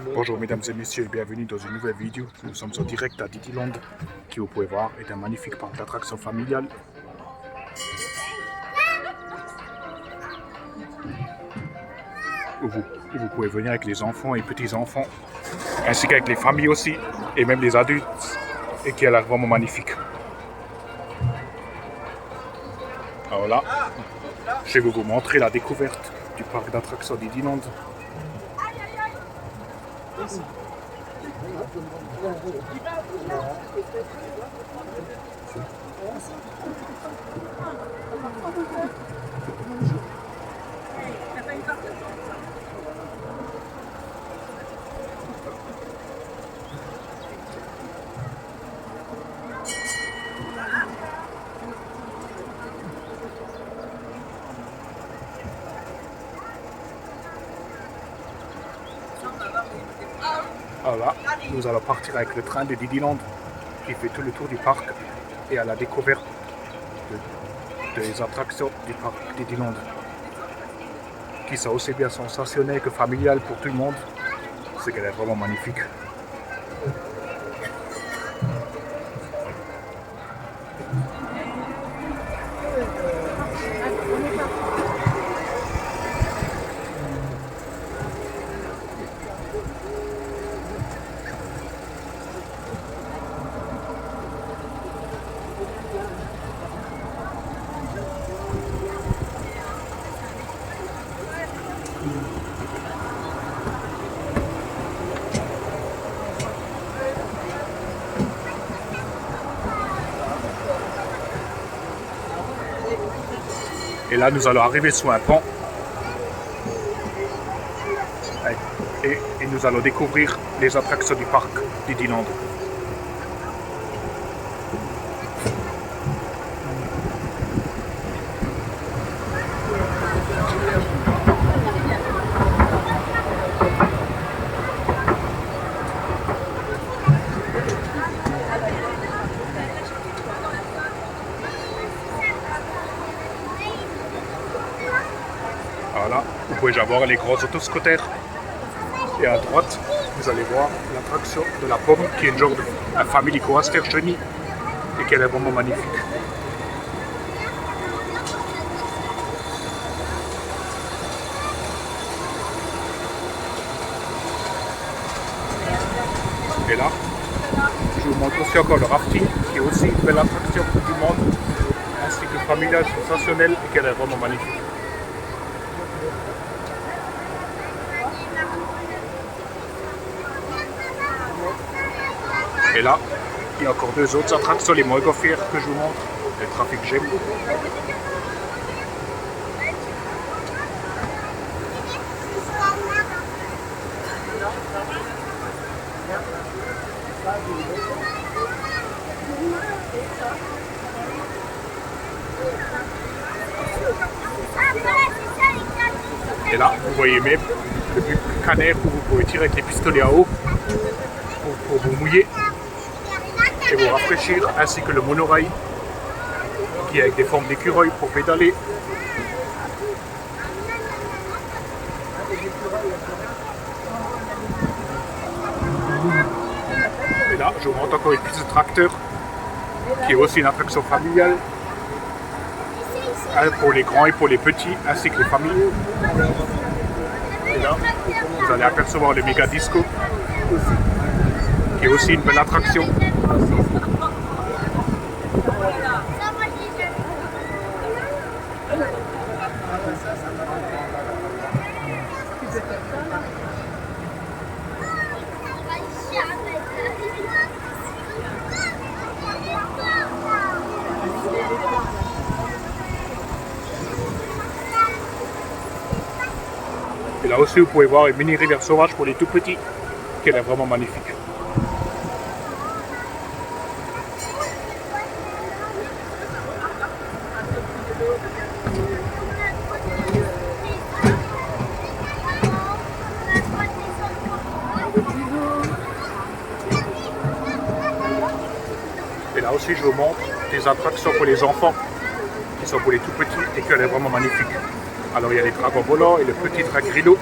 Bonjour mesdames et messieurs, bienvenue dans une nouvelle vidéo. Nous sommes en direct à Didiland, qui vous pouvez voir est un magnifique parc d'attractions familial. Où vous pouvez venir avec les enfants et petits-enfants, ainsi qu'avec les familles aussi, et même les adultes, et qui a l'air vraiment magnifique. Alors là, je vais vous montrer la découverte du parc d'attractions Didiland. Alors là, nous allons partir avec le train de Didiland qui fait tout le tour du parc et à la découverte des attractions du parc Didiland, qui sont aussi bien sensationnelles que familiales pour tout le monde. C'est qu'elle est vraiment magnifique. Et là, nous allons arriver sous un pont. Et nous allons découvrir les attractions du parc Didiland. Voilà, vous pouvez déjà voir les gros autoscooters. Et à droite, vous allez voir l'attraction de la pomme, qui est une genre de famille coaster chenille et qui est vraiment magnifique. Et là, je vous montre aussi encore le rafting, qui est aussi une belle attraction du monde, ainsi que familiale, sensationnelle et qui est vraiment magnifique. Et là, il y a encore deux autres attractions, les montgolfières que je vous montre, les trafic jam. Et là, vous voyez même le but canaire où vous pouvez tirer avec les pistolets à eau pour vous mouiller et vous rafraîchir, ainsi que le monorail qui est avec des formes d'écureuil pour pédaler. Et là, je vous montre encore une piste de tracteur qui est aussi une attraction familiale pour les grands et pour les petits, ainsi que les familles. Et là, vous allez apercevoir le méga disco, qui est aussi une belle attraction. Et là aussi, vous pouvez voir une mini rivière sauvage pour les tout petits, qui est vraiment magnifique. Et là aussi, je vous montre des attractions pour les enfants, qui sont pour les tout petits et qui est vraiment magnifique. Alors il y a les dragons volants et le petit dragrillo.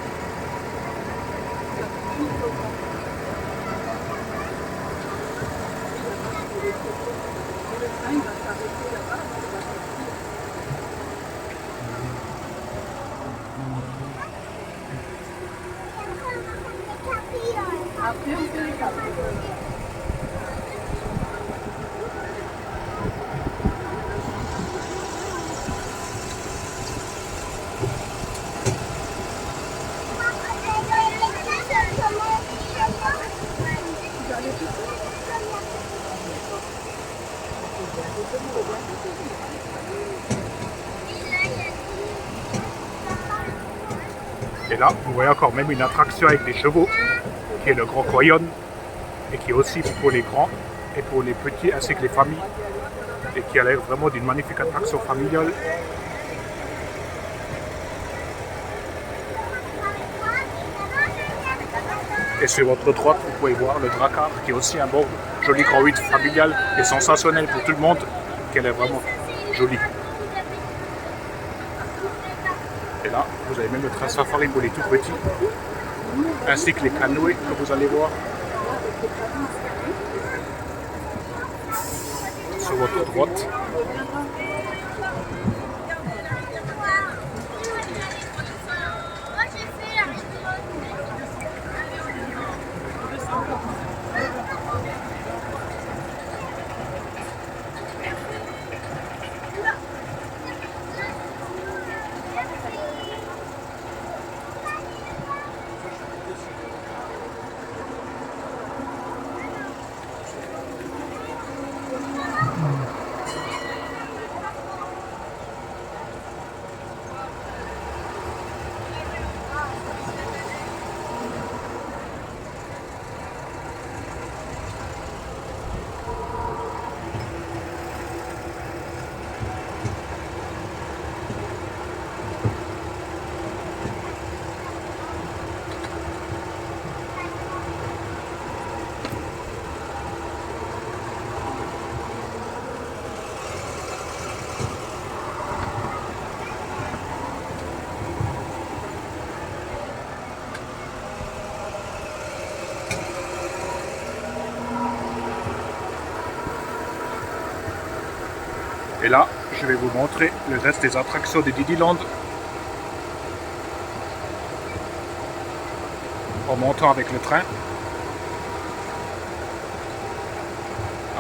Et là, vous voyez encore même une attraction avec des chevaux, qui est le Grand Koyon, et qui est aussi pour les grands et pour les petits ainsi que les familles, et qui a l'air vraiment d'une magnifique attraction familiale. Et sur votre droite, vous pouvez voir le Drakkar, qui est aussi un bon, joli grand 8 familial et sensationnel pour tout le monde, qui est vraiment joli. Et là, vous avez même le train safari pour les tout petits, ainsi que les canoës que vous allez voir. Sur votre droite. Et là, je vais vous montrer le reste des attractions de Didiland en montant avec le train.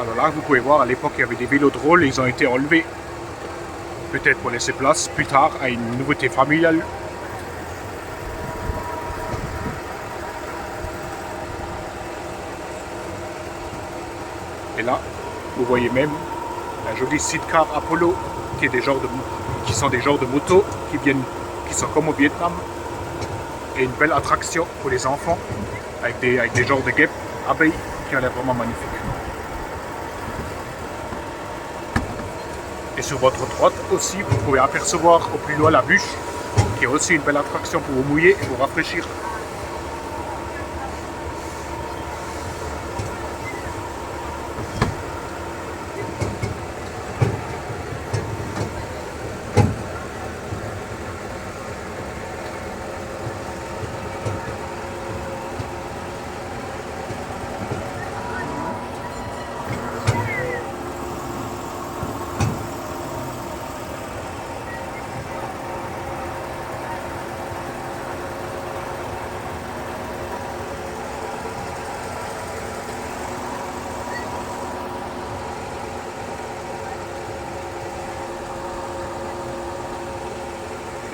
Alors là, vous pouvez voir, à l'époque, il y avait des vélos de rôle, ils ont été enlevés. Peut-être pour laisser place plus tard à une nouveauté familiale. Et là, vous voyez même un joli sidecar Apollo qui sont des genres de motos qui sont comme au Vietnam, et une belle attraction pour les enfants avec des genres de guêpes abeilles qui ont l'air vraiment magnifiques. Et sur votre droite aussi, vous pouvez apercevoir au plus loin la bûche, qui est aussi une belle attraction pour vous mouiller et vous rafraîchir.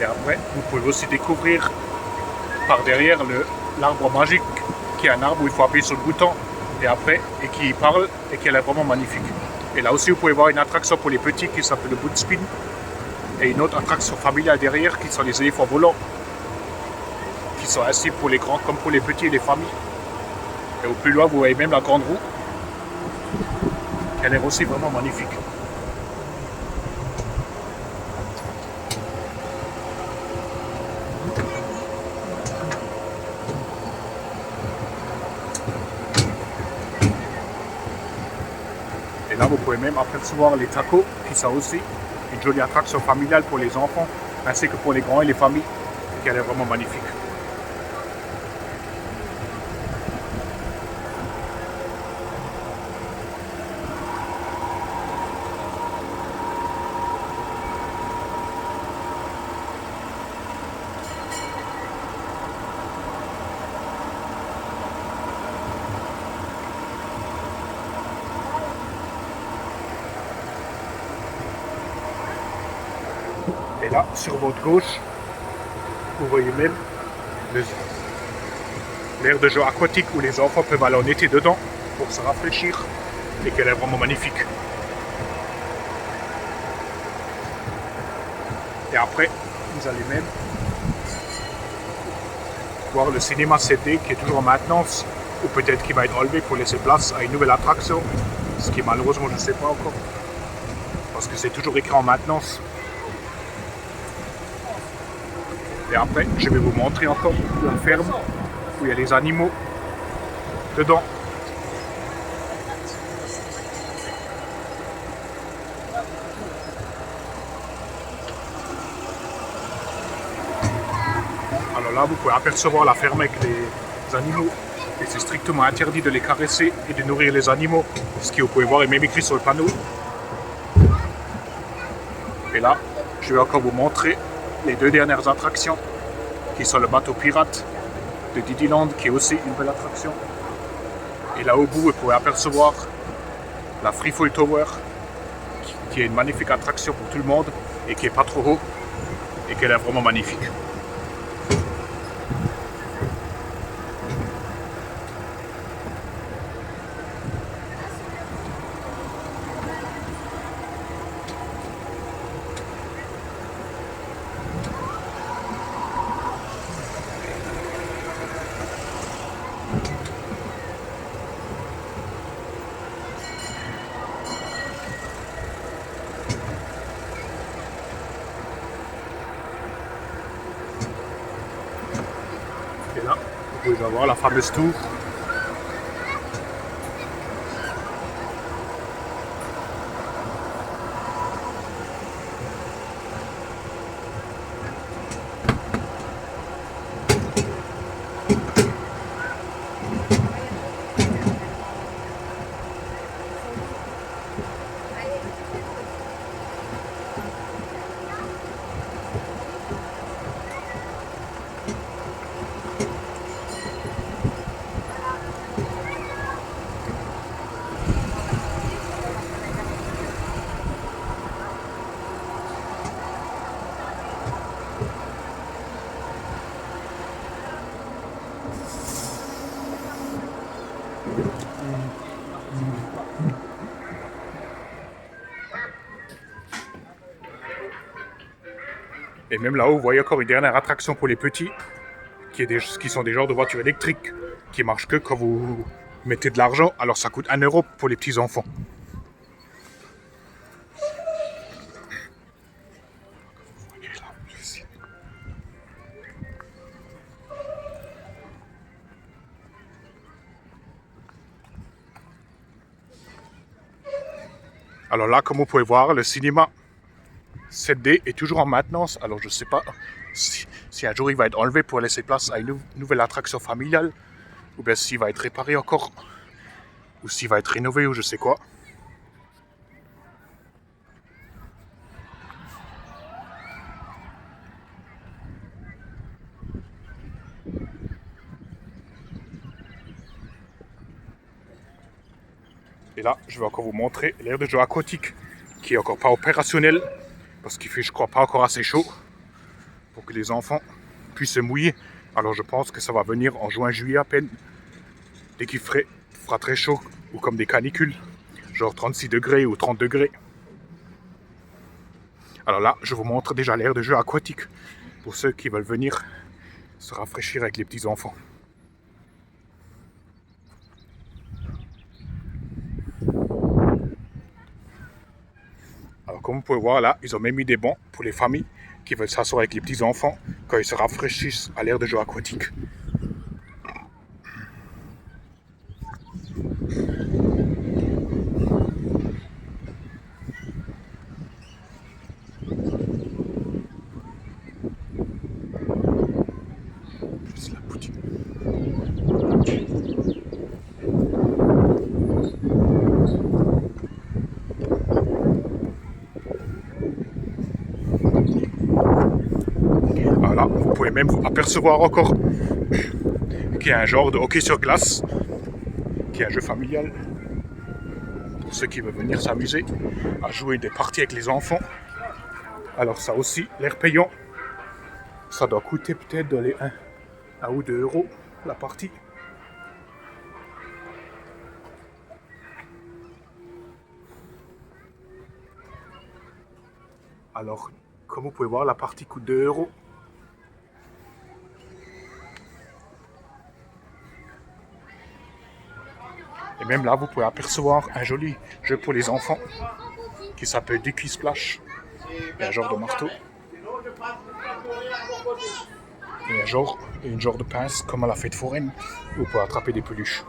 Et après, vous pouvez aussi découvrir par derrière l'arbre magique, qui est un arbre où il faut appuyer sur le bouton et qui parle et qui est vraiment magnifique. Et là aussi, vous pouvez voir une attraction pour les petits qui s'appelle le boot spin, et une autre attraction familiale derrière qui sont les éléphants volants, qui sont assis pour les grands comme pour les petits et les familles. Et au plus loin, vous voyez même la grande roue, qui a l'air aussi vraiment magnifique. Et là, vous pouvez même apercevoir les tacos, qui sont aussi une jolie attraction familiale pour les enfants, ainsi que pour les grands et les familles, qui a l'air vraiment magnifique. Et là, sur votre gauche, vous voyez même l'aire de jeu aquatique où les enfants peuvent aller en été dedans pour se rafraîchir et qu'elle est vraiment magnifique. Et après, vous allez même voir le cinéma 7D qui est toujours en maintenance ou peut-être qui va être enlevé pour laisser place à une nouvelle attraction, ce qui malheureusement je ne sais pas encore parce que c'est toujours écrit en maintenance. Et après, je vais vous montrer encore la ferme où il y a les animaux dedans. Alors là, vous pouvez apercevoir la ferme avec les animaux. Et c'est strictement interdit de les caresser et de nourrir les animaux. Ce que vous pouvez voir est même écrit sur le panneau. Et là, je vais encore vous montrer les deux dernières attractions qui sont le bateau pirate de Didiland qui est aussi une belle attraction. Et là au bout, vous pouvez apercevoir la Free Fall Tower qui est une magnifique attraction pour tout le monde et qui est pas trop haut et qui est vraiment magnifique. Et là, vous pouvez avoir la fameuse tour. Et même là-haut, vous voyez encore une dernière attraction pour les petits, qui sont des genres de voitures électriques, qui marchent que quand vous mettez de l'argent. Alors ça coûte 1 € pour les petits enfants. Alors là, comme vous pouvez voir, le cinéma 7D est toujours en maintenance. Alors je ne sais pas si un jour il va être enlevé pour laisser place à une nouvelle attraction familiale, ou bien s'il va être réparé encore, ou s'il va être rénové, ou je sais quoi. Et là, je vais encore vous montrer l'aire de jeu aquatique qui est encore pas opérationnel parce qu'il fait, je crois, pas encore assez chaud pour que les enfants puissent se mouiller. Alors je pense que ça va venir en juin, juillet à peine, dès qu'il fera très chaud ou comme des canicules, genre 36 degrés ou 30 degrés. Alors là, je vous montre déjà l'aire de jeu aquatique pour ceux qui veulent venir se rafraîchir avec les petits enfants. Alors comme vous pouvez voir là, ils ont même mis des bancs pour les familles qui veulent s'asseoir avec les petits enfants quand ils se rafraîchissent à l'aire de jeu aquatique. Plus la boutique. Voilà, vous pouvez même apercevoir encore qu'il y a un genre de hockey sur glace, qui est un jeu familial pour ceux qui veulent venir s'amuser à jouer des parties avec les enfants Alors ça aussi, l'air payant, ça doit coûter peut-être dans les 1 ou 2 euros la partie. Alors, comme vous pouvez voir, la partie coûte 2 euros. Et même là, vous pouvez apercevoir un joli jeu pour les enfants qui s'appelle Dicky Splash. Il y a un genre de marteau. Et une genre de pince comme à la fête foraine où vous pouvez attraper des peluches.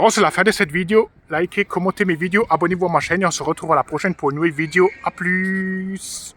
Bon, c'est la fin de cette vidéo. Likez, commentez mes vidéos, abonnez-vous à ma chaîne et on se retrouve à la prochaine pour une nouvelle vidéo. A plus!